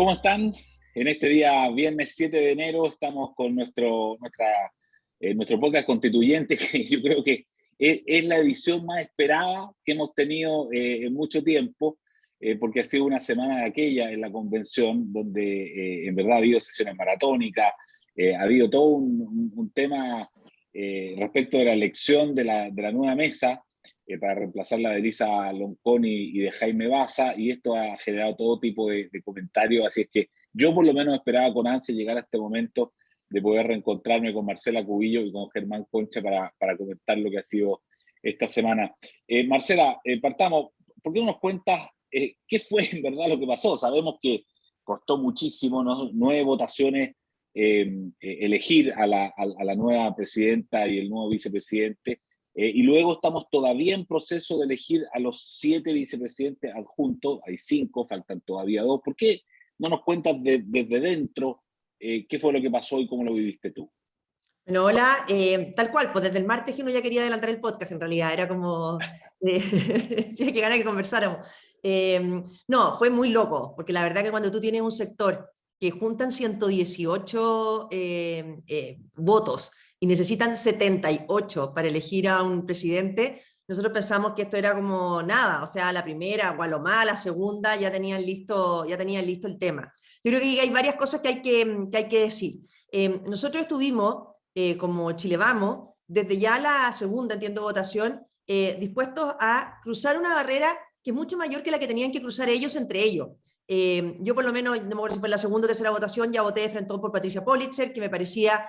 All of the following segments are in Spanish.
¿Cómo están? En este día, viernes 7 de enero, estamos con nuestro podcast constituyente, que yo creo que es la edición más esperada que hemos tenido en mucho tiempo, porque ha sido una semana de aquella en la convención, donde en verdad ha habido sesiones maratónicas, ha habido todo un tema respecto de la elección de la nueva mesa, para reemplazar la de Elisa Loncón y de Jaime Baza, y esto ha generado todo tipo de comentarios, así es que yo por lo menos esperaba con ansia llegar a este momento de poder reencontrarme con Marcela Cubillo y con Germán Concha para comentar lo que ha sido esta semana. Marcela, partamos, ¿por qué no nos cuentas qué fue en verdad lo que pasó? Sabemos que costó muchísimo, ¿no? 9 votaciones, elegir a la nueva presidenta y el nuevo vicepresidente. Y luego estamos todavía en proceso de elegir a los 7 vicepresidentes adjuntos. Hay 5, faltan todavía 2. ¿Por qué no nos cuentas desde dentro qué fue lo que pasó y cómo lo viviste tú? Bueno, hola, tal cual, pues desde el martes que uno ya quería adelantar el podcast, en realidad, era como, que ganas que conversáramos. No, fue muy loco, porque la verdad que cuando tú tienes un sector que juntan 118 votos y necesitan 78 para elegir a un presidente, nosotros pensamos que esto era como nada, o sea, la primera o a lo más, la segunda ya tenían listo el tema. Yo creo que hay varias cosas que hay que decir. Nosotros estuvimos como Chile Vamos, desde ya la segunda, entiendo, votación, dispuestos a cruzar una barrera que es mucho mayor que la que tenían que cruzar ellos entre ellos. Yo por lo menos, no me acuerdo si fue la segunda o tercera votación, ya voté de frente por Patricia Politzer, que me parecía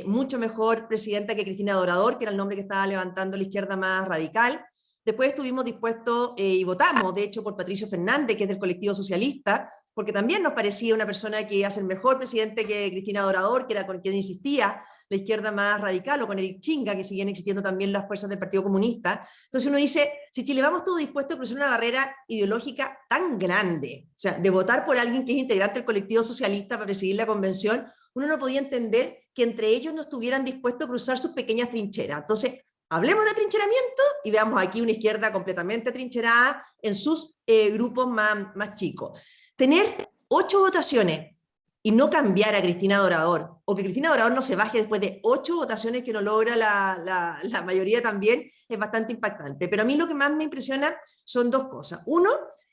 mucho mejor presidenta que Cristina Dorador, que era el nombre que estaba levantando la izquierda más radical. Después estuvimos dispuestos y votamos, de hecho, por Patricio Fernández, que es del colectivo socialista, porque también nos parecía una persona que iba a ser mejor presidente que Cristina Dorador, que era con quien insistía la izquierda más radical, o con Eric Chinga, que siguen existiendo también las fuerzas del Partido Comunista. Entonces uno dice, si Chile Vamos todo dispuesto a cruzar una barrera ideológica tan grande, o sea, de votar por alguien que es integrante del colectivo socialista para presidir la convención, uno no podía entender que entre ellos no estuvieran dispuestos a cruzar sus pequeñas trincheras. Entonces, hablemos de atrincheramiento y veamos aquí una izquierda completamente atrincherada en sus grupos más chicos. Tener 8 votaciones y no cambiar a Cristina Dorador, o que Cristina Dorador no se baje después de 8 votaciones que no logra la mayoría también, es bastante impactante. Pero a mí lo que más me impresiona son 2 cosas. Uno,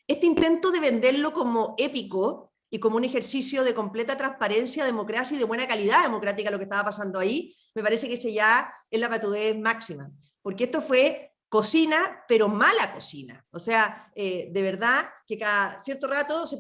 este intento de venderlo como épico y como un ejercicio de completa transparencia, democracia y de buena calidad democrática lo que estaba pasando ahí, me parece que ese ya es la patudez máxima. Porque esto fue cocina, pero mala cocina. O sea, de verdad que cada cierto rato se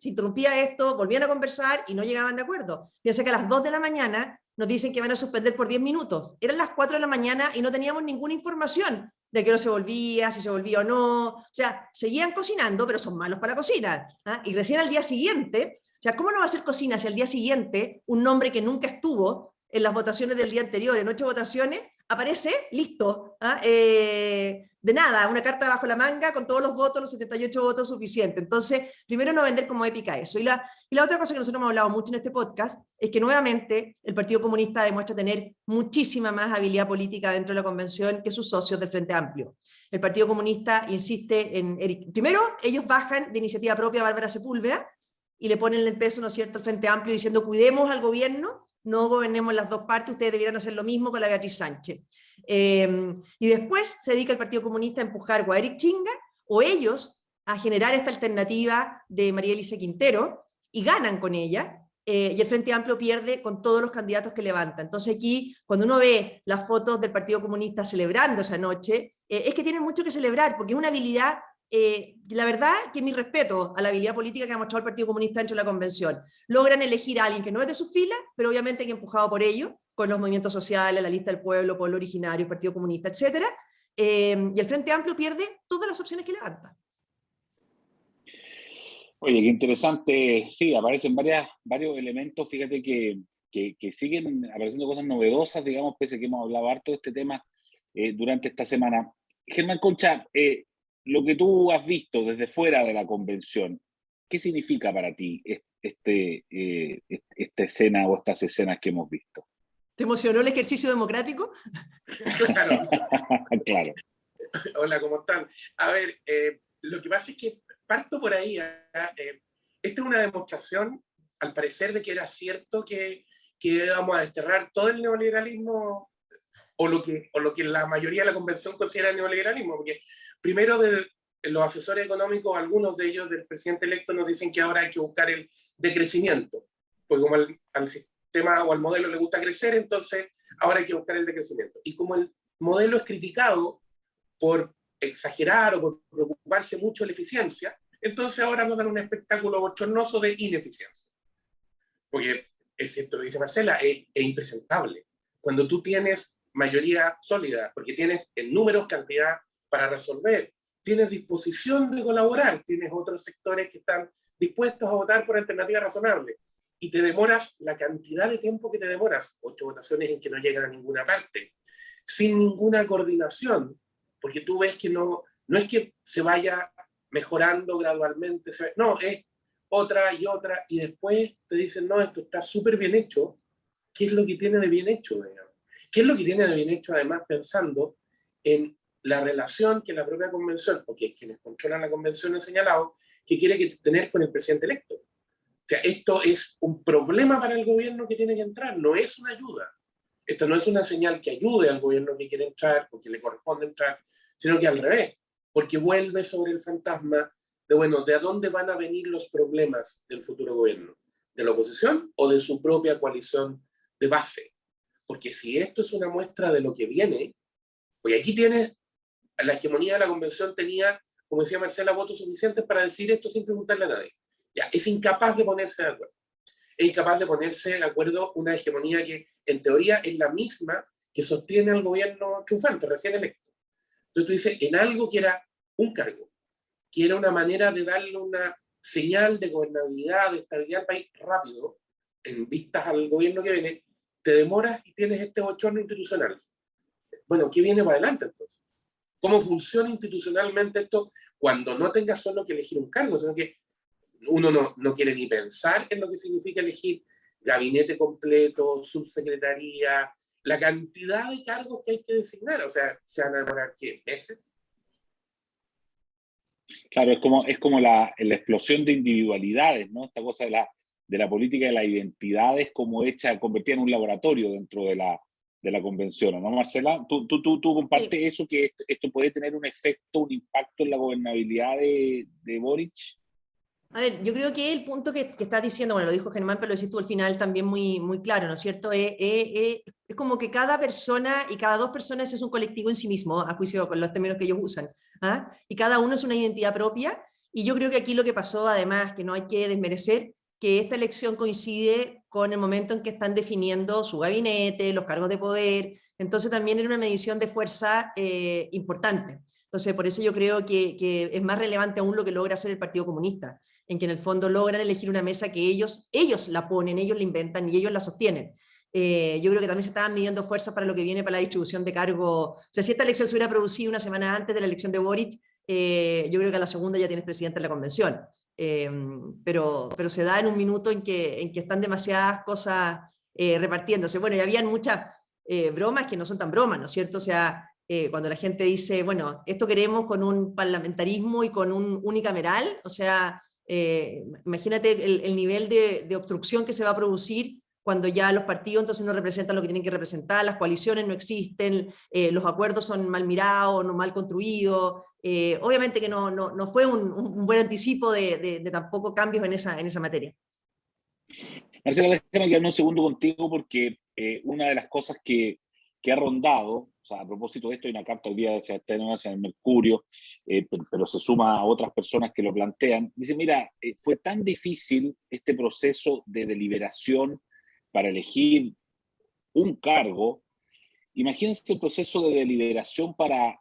interrumpía esto, volvían a conversar y no llegaban de acuerdo. Piensa que a las 2 de la mañana nos dicen que van a suspender por 10 minutos. Eran las 4 de la mañana y no teníamos ninguna información de que no se volvía, si se volvía o no. O sea, seguían cocinando, pero son malos para cocinar. ¿Ah? Y recién al día siguiente, o sea, ¿cómo no va a ser cocina si al día siguiente un nombre que nunca estuvo en las votaciones del día anterior, en 8 votaciones, aparece, listo, de nada, una carta bajo la manga con todos los votos, los 78 votos suficientes? Entonces, primero no vender como épica eso. Y la otra cosa que nosotros hemos hablado mucho en este podcast es que nuevamente el Partido Comunista demuestra tener muchísima más habilidad política dentro de la convención que sus socios del Frente Amplio. El Partido Comunista insiste primero, ellos bajan de iniciativa propia a Bárbara Sepúlveda y le ponen el peso, ¿no es cierto?, al Frente Amplio diciendo cuidemos al gobierno, no gobernemos las 2 partes, ustedes debieran hacer lo mismo con la Beatriz Sánchez. Y después se dedica el Partido Comunista a empujar o a Eric Chinga o ellos a generar esta alternativa de María Elisa Quintero y ganan con ella, y el Frente Amplio pierde con todos los candidatos que levanta. Entonces aquí, cuando uno ve las fotos del Partido Comunista celebrando esa noche, es que tienen mucho que celebrar, porque es una habilidad, la verdad que mi respeto a la habilidad política que ha mostrado el Partido Comunista dentro de la convención. Logran elegir a alguien que no es de sus filas, pero obviamente que empujado por ellos, con los movimientos sociales, la lista del pueblo, pueblo originario, Partido Comunista, etc. Y el Frente Amplio pierde todas las opciones que levanta. Oye, qué interesante. Sí, aparecen varios elementos. Fíjate que siguen apareciendo cosas novedosas, digamos, pese a que hemos hablado harto de este tema durante esta semana. Germán Concha, lo que tú has visto desde fuera de la convención, ¿qué significa para ti esta escena o estas escenas que hemos visto? ¿Te emocionó el ejercicio democrático? Claro. Claro. Hola, ¿cómo están? A ver, lo que pasa es que parto por ahí. esta es una demostración, al parecer, de que era cierto que íbamos a desterrar todo el neoliberalismo, o lo que la mayoría de la convención considera neoliberalismo, porque primero los asesores económicos, algunos de ellos del presidente electo, nos dicen que ahora hay que buscar el decrecimiento, porque como al sistema o al modelo le gusta crecer, entonces ahora hay que buscar el decrecimiento. Y como el modelo es criticado por exagerar o por preocuparse mucho de la eficiencia, entonces ahora nos dan un espectáculo bochornoso de ineficiencia. Porque es cierto lo que dice Marcela, es impresentable. Cuando tú tienes mayoría sólida, porque tienes en números cantidad para resolver, tienes disposición de colaborar, tienes otros sectores que están dispuestos a votar por alternativas razonables, y te demoras la cantidad de tiempo que te demoras, 8 votaciones en que no llegan a ninguna parte, sin ninguna coordinación, porque tú ves que no es que se vaya mejorando gradualmente, no, es otra y otra, y después te dicen, no, esto está súper bien hecho. ¿Qué es lo que tiene de bien hecho, digamos? ¿Qué es lo que tiene de bien hecho, además, pensando en la relación que la propia convención, porque quienes controlan la convención han señalado, que quiere tener con el presidente electo? O sea, esto es un problema para el gobierno que tiene que entrar, no es una ayuda. Esto no es una señal que ayude al gobierno que quiere entrar, porque le corresponde entrar, sino que al revés, porque vuelve sobre el fantasma de, bueno, ¿de dónde van a venir los problemas del futuro gobierno? ¿De la oposición o de su propia coalición de base? Porque si esto es una muestra de lo que viene, pues aquí tienes, la hegemonía de la convención tenía, como decía Marcela, votos suficientes para decir esto sin preguntarle a nadie. Ya, es incapaz de ponerse de acuerdo. Es incapaz de ponerse de acuerdo una hegemonía que, en teoría, es la misma que sostiene al gobierno triunfante, recién electo. Entonces tú dices, en algo que era un cargo, que era una manera de darle una señal de gobernabilidad, de estabilidad al país rápido, en vistas al gobierno que viene, te demoras y tienes este bochorno institucional. Bueno, ¿qué viene para adelante entonces? ¿Cómo funciona institucionalmente esto cuando no tengas solo que elegir un cargo, sino que uno no quiere ni pensar en lo que significa elegir gabinete completo, subsecretaría, la cantidad de cargos que hay que designar? O sea, ¿se van a demorar qué? ¿Meses? Claro, es como la explosión de individualidades, ¿no? Esta cosa de la política de las identidades como hecha, convertida en un laboratorio dentro de la convención, ¿no, Marcela? ¿Tú compartes Sí. eso, que esto puede tener un efecto, un impacto en la gobernabilidad de Boric? A ver, yo creo que el punto que estás diciendo, bueno, lo dijo Germán, pero lo decís tú al final también muy, muy claro, ¿no es cierto? Es como que cada persona y cada dos personas es un colectivo en sí mismo, a juicio con los términos que ellos usan, ¿ah? Y cada uno es una identidad propia, y yo creo que aquí lo que pasó, además, que no hay que desmerecer, que esta elección coincide con el momento en que están definiendo su gabinete, los cargos de poder, entonces también era una medición de fuerza importante. Entonces, por eso yo creo que es más relevante aún lo que logra hacer el Partido Comunista, en que en el fondo logran elegir una mesa que ellos la ponen, ellos la inventan y ellos la sostienen. Yo creo que también se estaban midiendo fuerzas para lo que viene para la distribución de cargos. O sea, si esta elección se hubiera producido una semana antes de la elección de Boric, yo creo que a la segunda ya tienes presidente en la convención. Pero se da en un minuto en que están demasiadas cosas repartiéndose. Bueno, y habían muchas bromas que no son tan bromas, ¿no es cierto? O sea, cuando la gente dice, bueno, esto queremos con un parlamentarismo y con un unicameral, o sea, imagínate el nivel de obstrucción que se va a producir cuando ya los partidos entonces no representan lo que tienen que representar, las coaliciones no existen, los acuerdos son mal mirados, no mal construidos. Obviamente que no fue un buen anticipo de tampoco cambios en esa materia. Marcela, déjame quedarme un segundo contigo porque una de las cosas que ha rondado, o sea, a propósito de esto, hay una carta hoy día de Sebastián Núñez en el Mercurio, pero se suma a otras personas que lo plantean. Dice, mira, fue tan difícil este proceso de deliberación para elegir un cargo. Imagínense el proceso de deliberación para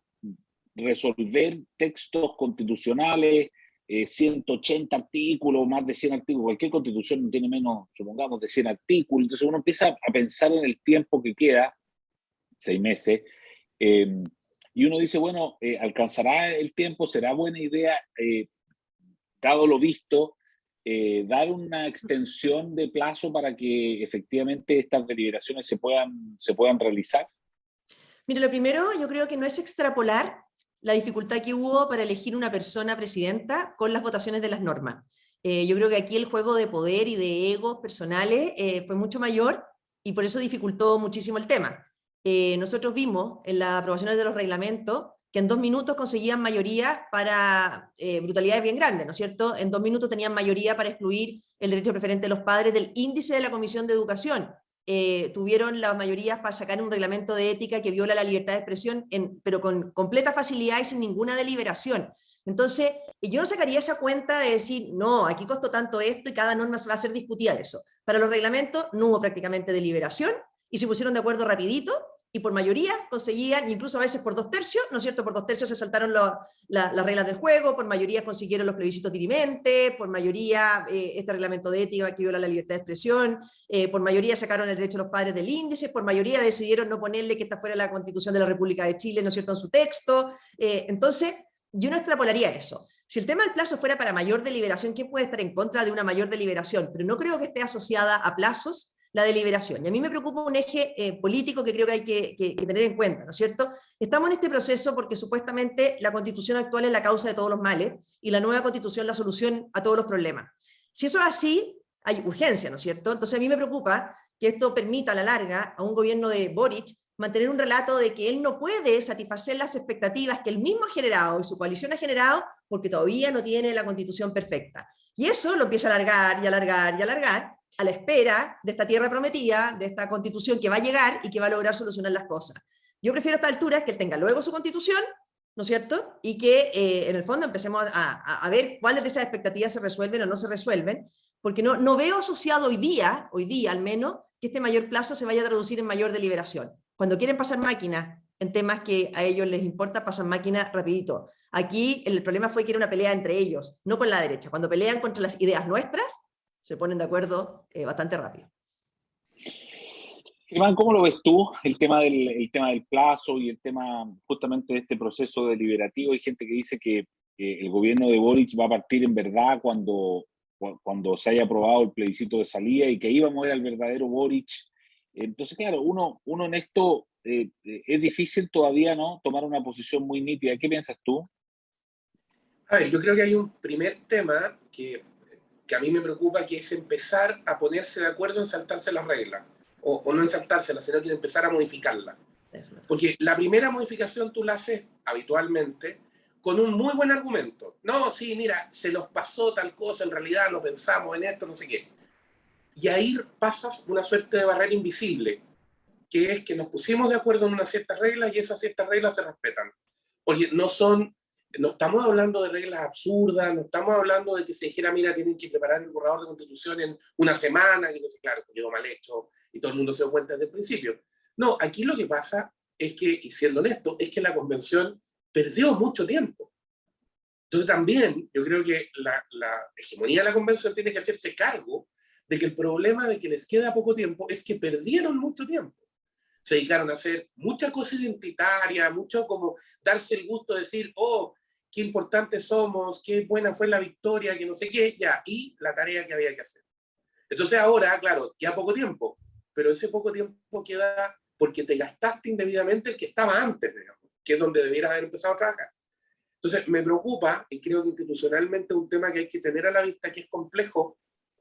resolver textos constitucionales, 180 artículos, más de 100 artículos. Cualquier constitución no tiene menos, supongamos, de 100 artículos. Entonces uno empieza a pensar en el tiempo que queda, 6 meses, y uno dice, bueno, ¿alcanzará el tiempo? ¿Será buena idea, dado lo visto, dar una extensión de plazo para que efectivamente estas deliberaciones se puedan realizar? Mira, lo primero yo creo que no es extrapolar la dificultad que hubo para elegir una persona presidenta con las votaciones de las normas. Yo creo que aquí el juego de poder y de egos personales fue mucho mayor y por eso dificultó muchísimo el tema. Nosotros vimos en las aprobaciones de los reglamentos que en 2 minutos conseguían mayoría para brutalidades bien grandes, ¿no es cierto? En 2 minutos tenían mayoría para excluir el derecho preferente de los padres del índice de la Comisión de Educación. Tuvieron las mayorías para sacar un reglamento de ética que viola la libertad de expresión, pero con completa facilidad y sin ninguna deliberación. Entonces, yo no sacaría esa cuenta de decir, no, aquí costó tanto esto y cada norma va a ser discutida de eso. Para los reglamentos no hubo prácticamente deliberación y se pusieron de acuerdo rapidito y por mayoría conseguían, incluso a veces por 2/3, ¿no es cierto? Por 2/3 se saltaron las reglas del juego, por mayoría consiguieron los plebiscitos dirimentes, por mayoría este reglamento de ética que viola la libertad de expresión, por mayoría sacaron el derecho de los padres del índice, por mayoría decidieron no ponerle que está fuera de la Constitución de la República de Chile, ¿no es cierto?, en su texto. Entonces, yo no extrapolaría eso. Si el tema del plazo fuera para mayor deliberación, ¿quién puede estar en contra de una mayor deliberación? Pero no creo que esté asociada a plazos la deliberación. Y a mí me preocupa un eje político que creo que hay que tener en cuenta, ¿no es cierto? Estamos en este proceso porque supuestamente la Constitución actual es la causa de todos los males y la nueva Constitución la solución a todos los problemas. Si eso es así, hay urgencia, ¿no es cierto? Entonces a mí me preocupa que esto permita a la larga a un gobierno de Boric mantener un relato de que él no puede satisfacer las expectativas que él mismo ha generado y su coalición ha generado porque todavía no tiene la Constitución perfecta. Y eso lo empieza a alargar y alargar y alargar a la espera de esta tierra prometida, de esta Constitución que va a llegar y que va a lograr solucionar las cosas. Yo prefiero a esta altura que él tenga luego su Constitución, ¿no es cierto? Y que en el fondo empecemos a ver cuáles de esas expectativas se resuelven o no se resuelven, porque no veo asociado hoy día al menos, que este mayor plazo se vaya a traducir en mayor deliberación. Cuando quieren pasar máquinas en temas que a ellos les importa, pasan máquinas rapidito. Aquí el problema fue que era una pelea entre ellos, no con la derecha. Cuando pelean contra las ideas nuestras, se ponen de acuerdo bastante rápido. Germán, ¿cómo lo ves tú? El tema del plazo y el tema justamente de este proceso deliberativo. Hay gente que dice que el gobierno de Boric va a partir en verdad cuando se haya aprobado el plebiscito de salida y que íbamos a ir al verdadero Boric. Entonces, claro, uno en esto es difícil todavía, ¿no?, tomar una posición muy nítida. ¿Qué piensas tú? A ver, yo creo que hay un primer tema que a mí me preocupa, que es empezar a ponerse de acuerdo en saltarse las reglas, o no en saltárselas, sino que en empezar a modificarlas. Porque la primera modificación tú la haces habitualmente con un muy buen argumento. No, sí, mira, se nos pasó tal cosa, en realidad no pensamos en esto, no sé qué. Y ahí pasas una suerte de barrera invisible, que es que nos pusimos de acuerdo en unas ciertas reglas y esas ciertas reglas se respetan. Porque no estamos hablando de reglas absurdas, no estamos hablando de que se dijera, mira, tienen que preparar el borrador de Constitución en una semana, que no sé, claro, que quedó mal hecho y todo el mundo se dio cuenta desde el principio. No, aquí lo que pasa es que, y siendo honesto, es que la convención perdió mucho tiempo. Entonces también yo creo que la hegemonía de la convención tiene que hacerse cargo de que el problema de que les queda poco tiempo es que perdieron mucho tiempo. Se dedicaron a hacer mucha cosa identitaria, mucho como darse el gusto de decir, oh, qué importantes somos, qué buena fue la victoria, que no sé qué, ya, y la tarea que había que hacer. Entonces ahora, claro, queda poco tiempo, pero ese poco tiempo queda porque te gastaste indebidamente el que estaba antes, digamos, que es donde debieras haber empezado a trabajar. Entonces me preocupa, y creo que institucionalmente es un tema que hay que tener a la vista, que es complejo,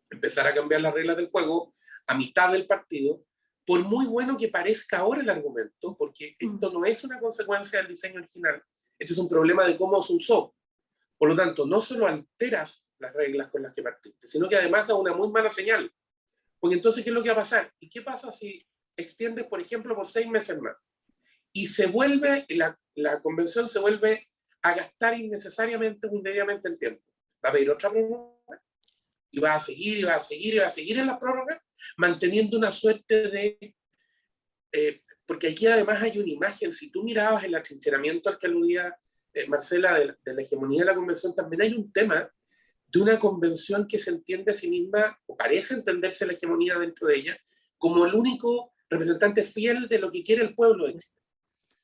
empezar a cambiar las reglas del juego a mitad del partido, por muy bueno que parezca ahora el argumento, porque esto no es una consecuencia del diseño original, esto es un problema de cómo se usó. Por lo tanto, no solo alteras las reglas con las que partiste, sino que además da una muy mala señal. Porque entonces, ¿qué es lo que va a pasar? ¿Y qué pasa si extiendes, por ejemplo, por 6 meses más? Y se vuelve, la convención se vuelve a gastar innecesariamente, indebidamente el tiempo. Va a pedir otra prórroga y va a seguir, y va a seguir, y va a seguir en las prórrogas, manteniendo una suerte de... porque aquí además hay una imagen, si tú mirabas el atrincheramiento al que aludía Marcela de la hegemonía de la convención, también hay un tema de una convención que se entiende a sí misma, o parece entenderse la hegemonía dentro de ella, como el único representante fiel de lo que quiere el pueblo de Chile.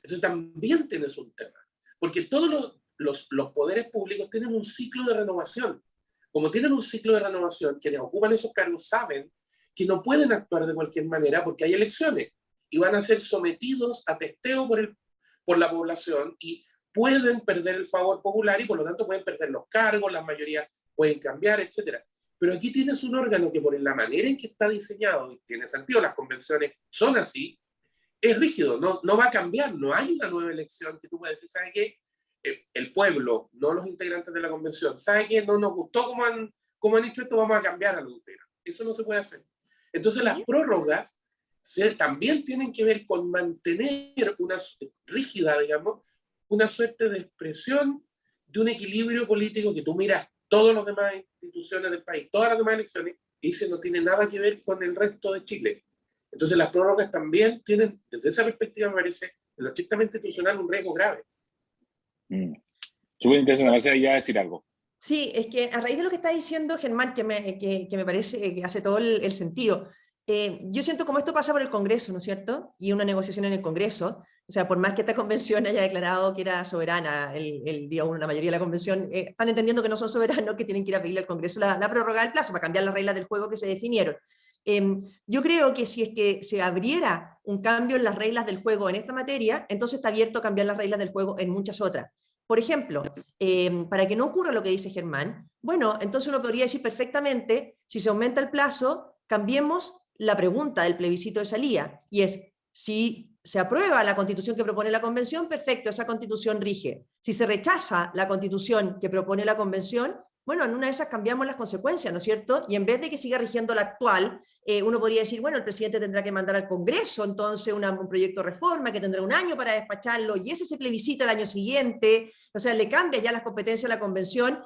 Entonces también tienes un tema, porque todos los poderes públicos tienen un ciclo de renovación. Como tienen un ciclo de renovación, quienes ocupan esos cargos saben que no pueden actuar de cualquier manera porque hay elecciones y van a ser sometidos a testeo por la población y pueden perder el favor popular y por lo tanto pueden perder los cargos, las mayorías pueden cambiar, etcétera. Pero aquí tienes un órgano que por la manera en que está diseñado, y tiene sentido, las convenciones son así, es rígido, no va a cambiar, no hay una nueva elección que tú puedas decir, ¿sabe qué? El pueblo, no los integrantes de la convención, ¿sabe qué? No nos gustó cómo han hecho esto, vamos a cambiar a los integrantes. Eso no se puede hacer. Entonces las prórrogas también tienen que ver con mantener una rígida, digamos, una suerte de expresión de un equilibrio político que tú miras todas las demás instituciones del país, todas las demás elecciones, y dice no tiene nada que ver con el resto de Chile. Entonces las prórrogas también tienen, desde esa perspectiva me parece, en lo estrictamente institucional, un riesgo grave. Súper interesante, Marcela, ya decir algo. Sí, es que a raíz de lo que está diciendo Germán, que me parece que hace todo el sentido, yo siento como esto pasa por el Congreso, ¿no es cierto? Y una negociación en el Congreso, o sea, por más que esta convención haya declarado que era soberana el día 1, la mayoría de la convención, están entendiendo que no son soberanos, que tienen que ir a pedirle al Congreso la prórroga del plazo para cambiar las reglas del juego que se definieron. Yo creo que si es que se abriera un cambio en las reglas del juego en esta materia, entonces está abierto a cambiar las reglas del juego en muchas otras. Por ejemplo, para que no ocurra lo que dice Germán, bueno, entonces uno podría decir perfectamente, si se aumenta el plazo, cambiemos la pregunta del plebiscito de salida, y es, si se aprueba la constitución que propone la convención, perfecto, esa constitución rige. Si se rechaza la constitución que propone la convención, bueno, en una de esas cambiamos las consecuencias, ¿no es cierto? Y en vez de que siga rigiendo la actual, uno podría decir, bueno, el presidente tendrá que mandar al Congreso entonces un proyecto de reforma que tendrá un año para despacharlo, y ese se plebiscita el año siguiente, o sea, le cambia ya las competencias a la convención,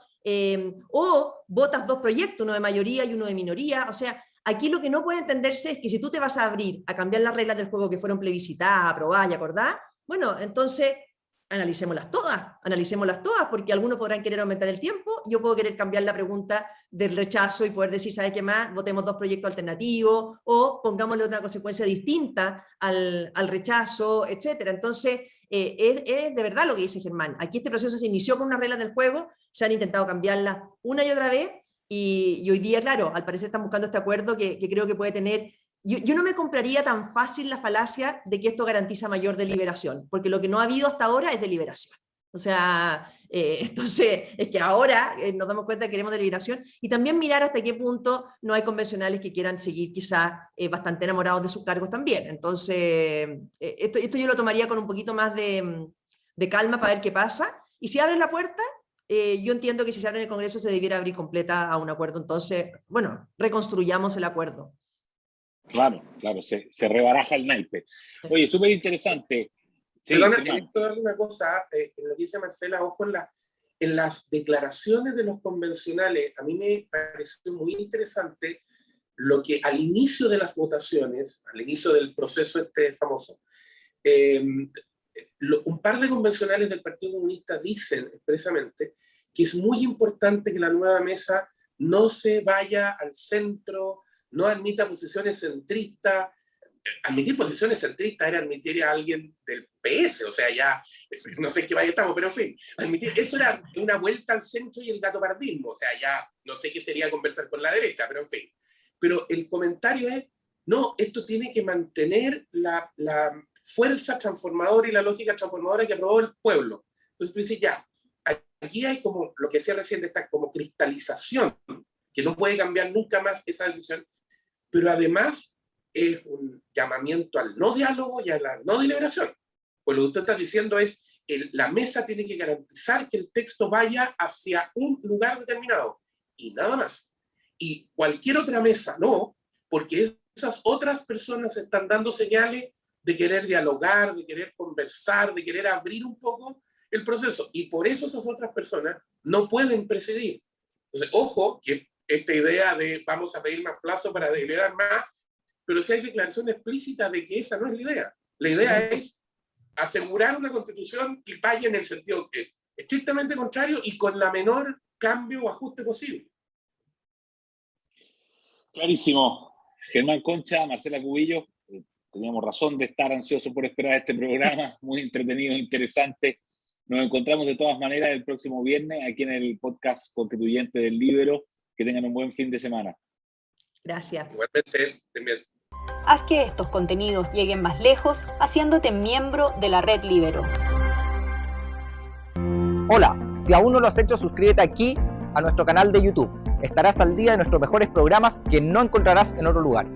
o votas dos proyectos, uno de mayoría y uno de minoría. O sea, aquí lo que no puede entenderse es que si tú te vas a abrir a cambiar las reglas del juego que fueron plebiscitadas, aprobadas y acordadas, bueno, entonces analicémoslas todas, porque algunos podrán querer aumentar el tiempo, yo puedo querer cambiar la pregunta del rechazo y poder decir, ¿sabes qué más? Votemos dos proyectos alternativos, o pongámosle otra consecuencia distinta al rechazo, etc. Entonces, es de verdad lo que dice Germán. Aquí este proceso se inició con unas reglas del juego, se han intentado cambiarlas una y otra vez, y hoy día, claro, al parecer están buscando este acuerdo que creo que puede tener. Yo no me compraría tan fácil la falacia de que esto garantiza mayor deliberación, porque lo que no ha habido hasta ahora es deliberación. O sea, entonces es que ahora nos damos cuenta que queremos deliberación, y también mirar hasta qué punto no hay convencionales que quieran seguir quizá bastante enamorados de sus cargos también. Entonces, esto yo lo tomaría con un poquito más de calma para ver qué pasa, y si abren la puerta, yo entiendo que si se abre en el Congreso se debiera abrir completa a un acuerdo. Entonces, bueno, reconstruyamos el acuerdo. Claro, se rebaraja el naipe. Oye, súper interesante. Sí, perdona, quiero dar una cosa, en lo que dice Marcela, ojo en las declaraciones de los convencionales. A mí me pareció muy interesante lo que al inicio de las votaciones, al inicio del proceso este famoso, un par de convencionales del Partido Comunista dicen expresamente que es muy importante que la nueva mesa no se vaya al centro, no admita posiciones centristas. Admitir posiciones centristas era admitir a alguien del PS, o sea, ya no sé en qué vaya estamos, pero en fin, eso era una vuelta al centro y el gatopardismo, o sea, ya no sé qué sería conversar con la derecha, pero en fin. Pero el comentario es, no, esto tiene que mantener la fuerza transformadora y la lógica transformadora que aprobó el pueblo. Entonces tú dices, ya, aquí hay como, lo que decía recién, esta como cristalización, que no puede cambiar nunca más esa decisión, pero además es un llamamiento al no diálogo y a la no deliberación. Pues lo que usted está diciendo es, la mesa tiene que garantizar que el texto vaya hacia un lugar determinado, y nada más. Y cualquier otra mesa no, porque esas otras personas están dando señales de querer dialogar, de querer conversar, de querer abrir un poco el proceso, y por eso esas otras personas no pueden presidir. Entonces, ojo, que esta idea de vamos a pedir más plazo para deliberar más, pero si hay declaración explícita de que esa no es la idea. La idea es asegurar una constitución que vaya en el sentido estrictamente contrario y con la menor cambio o ajuste posible. Clarísimo. Germán Concha, Marcela Cubillos, teníamos razón de estar ansiosos por esperar este programa, muy entretenido, interesante. Nos encontramos de todas maneras el próximo viernes aquí en el podcast Constituyente del Líbero. Que tengan un buen fin de semana. Gracias. Igualmente, también. Haz que estos contenidos lleguen más lejos haciéndote miembro de la Red Líbero. Hola, si aún no lo has hecho, suscríbete aquí a nuestro canal de YouTube. Estarás al día de nuestros mejores programas que no encontrarás en otro lugar.